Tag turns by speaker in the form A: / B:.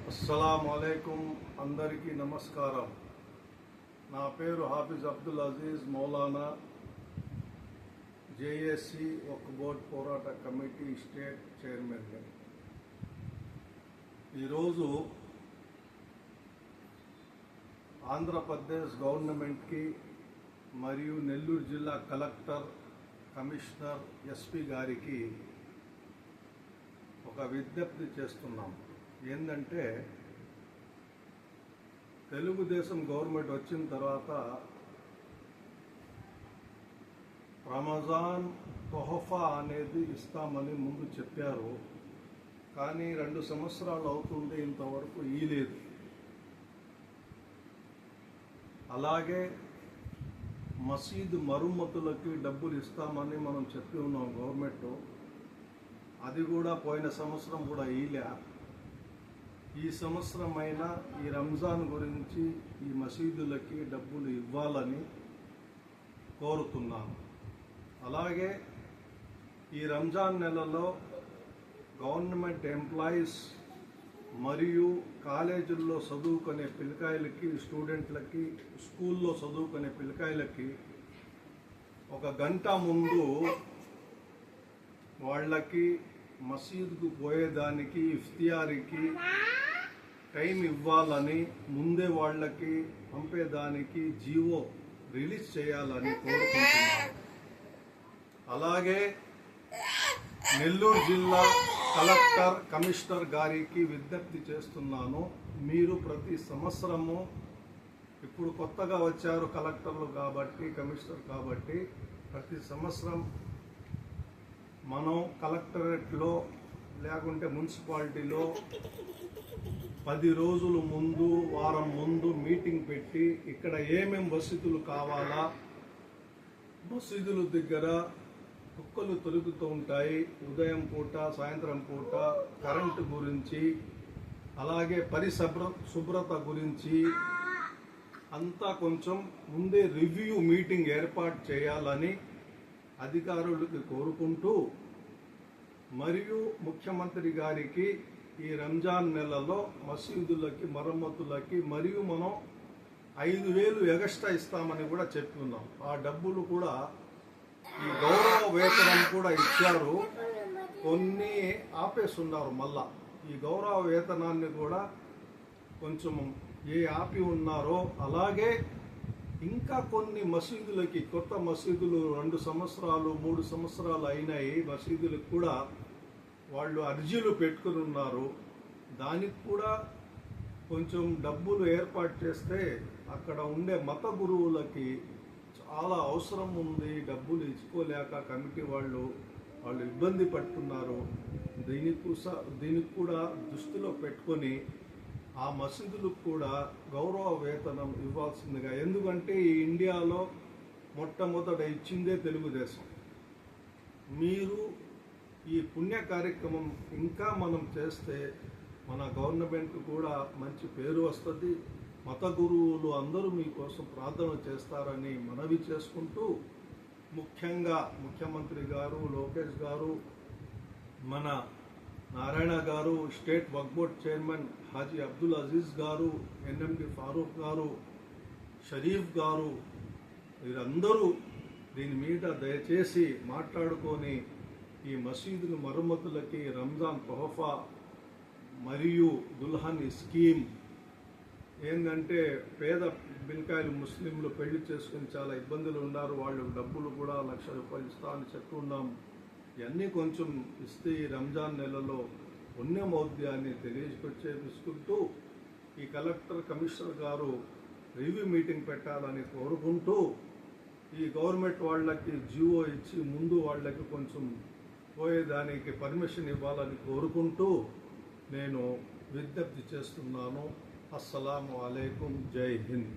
A: అస్సలాముఅలైకుం అందరికీ నమస్కారం. నా పేరు హాఫిజ్ అబ్దుల్ అజీజ్ మౌలానా, జేఏసీ వక్ఫ్ బోర్డ్ పోరాట కమిటీ స్టేట్ చైర్మన్. ఈరోజు ఆంధ్రప్రదేశ్ గవర్నమెంట్కి మరియు నెల్లూరు జిల్లా కలెక్టర్, కమిషనర్, ఎస్పీ గారికి ఒక విజ్ఞప్తి చేస్తున్నాం. ఏంటంటే, తెలుగుదేశం గవర్నమెంట్ వచ్చిన తర్వాత రమజాన్ తోహఫా అనేది ఇస్తామని ముందు చెప్పారు. కానీ 2 సంవత్సరాలు అవుతుంది, ఇంతవరకు ఇయ్యలేదు. అలాగే మసీదు మరమ్మతులకి డబ్బులు ఇస్తామని మనం చెప్పి ఉన్నాం గవర్నమెంట్. అది కూడా పోయిన సంవత్సరం కూడా ఇయ్యలే. ఈ సంవత్సరం అయినా ఈ రంజాన్ గురించి ఈ మసీదులకి డబ్బులు ఇవ్వాలని కోరుతున్నాను. అలాగే ఈ రంజాన్ నెలలో గవర్నమెంట్ ఎంప్లాయీస్ మరియు కాలేజీల్లో చదువుకునే పిల్లకాయలకి, స్టూడెంట్లకి, స్కూల్లో చదువుకునే పిల్లకాయలకి 1 గంట ముందు వాళ్ళకి మసీదుకు పోయేదానికి, ఇఫ్తియారికి టైం ఇవ్వాలని, ముందే వాళ్ళకి పంపేదానికి జీవో రిలీజ్ చేయాలని కోరుకుంటున్నాను. అలాగే నెల్లూరు జిల్లా కలెక్టర్, కమిషనర్ గారికి విజ్ఞప్తి చేస్తున్నాను. మీరు ప్రతి సంవత్సరము, ఇప్పుడు కొత్తగా వచ్చారు కలెక్టర్లు కాబట్టి, కమిషనర్ కాబట్టి, ప్రతి సంవత్సరం మనం కలెక్టరేట్లో లేకుంటే మున్సిపాలిటీలో 10 రోజుల ముందు, వారం ముందు మీటింగ్ పెట్టి ఇక్కడ ఏమేం వసతులు కావాలా, మసీదుల దగ్గర కుక్కలు తొలుగుతూ ఉంటాయి ఉదయం పూట, సాయంత్రం పూట, కరెంటు గురించి, అలాగే శుభ్రత గురించి అంతా కొంచెం ముందే రివ్యూ మీటింగ్ ఏర్పాటు చేయాలని అధికారులకు కోరుకుంటూ, మరియు ముఖ్యమంత్రి గారికి ఈ రంజాన్ నెలలో మసీదులకి, మరమ్మతులకి మరియు మనం 5,000 ఎగస్ట్రా ఇస్తామని కూడా చెప్తున్నాం. ఆ డబ్బులు కూడా ఈ గౌరవ వేతనం కూడా ఇచ్చారు, కొన్ని ఆపేస్తున్నారు. మళ్ళా ఈ గౌరవ వేతనాన్ని కూడా కొంచెం ఆపి ఉన్నారో, అలాగే ఇంకా కొన్ని మసీదులకి, కొత్త మసీదులు 2 సంవత్సరాలు 3 సంవత్సరాలు అయినాయి, మసీదులకు కూడా వాళ్ళు అర్జీలు పెట్టుకుని ఉన్నారు. దానికి కూడా కొంచెం డబ్బులు ఏర్పాటు చేస్తే అక్కడ ఉండే మత గురువులకి చాలా అవసరం ఉంది. డబ్బులు ఇచ్చుకోలేక కమిటీ వాళ్ళు ఇబ్బంది పడుతున్నారు. దీనికి కూడా దృష్టిలో పెట్టుకొని ఆ మసీదులకు కూడా గౌరవ వేతనం ఇవ్వాల్సిందిగా. ఎందుకంటే ఈ ఇండియాలో మొట్టమొదట ఇచ్చిందే తెలుగుదేశం. మీరు ఈ పుణ్య కార్యక్రమం ఇంకా మనం చేస్తే మన గవర్నమెంట్ కూడా మంచి పేరు వస్తుంది. మత గురువులు అందరూ మీకోసం ప్రార్థన చేస్తారని మనవి చేసుకుంటూ, ముఖ్యంగా ముఖ్యమంత్రి గారు, లోకేష్ గారు, మన నారాయణ గారు, స్టేట్ వక్ఫ్ బోర్డ్ చైర్మన్ హాజీ అబ్దుల్ అజీజ్ గారు, ఎన్ఎండి ఫారూక్ గారు, షరీఫ్ గారు, వీరందరూ దీని మీద దయచేసి మాట్లాడుకొని ఈ మసీదుల మరమ్మతులకి, రంజాన్ తోహఫా మరియు దుల్హన్ స్కీమ్, ఏంటంటే పేద పిల్లకాయలు, ముస్లింలు పెళ్లి చేసుకుని చాలా ఇబ్బందులు ఉన్నారు. వాళ్ళు డబ్బులు కూడా ₹1,00,000 ఇస్తా అని చెప్పుకున్నాం. ఇవన్నీ కొంచెం ఇస్తే ఈ రంజాన్ నెలలో పుణ్యమవుద్ది అని తెలియజేసుకుంటూ, ఈ కలెక్టర్, కమిషనర్ గారు రివ్యూ మీటింగ్ పెట్టాలని కోరుకుంటూ, ఈ గవర్నమెంట్ వాళ్ళకి జీవో ఇచ్చి ముందు వాళ్ళకి కొంచెం పోయేదానికి పర్మిషన్ ఇవ్వాలని కోరుకుంటూ నేను విజ్ఞప్తి చేస్తున్నాను. అస్సలాము అలైకుం. జై హింద్.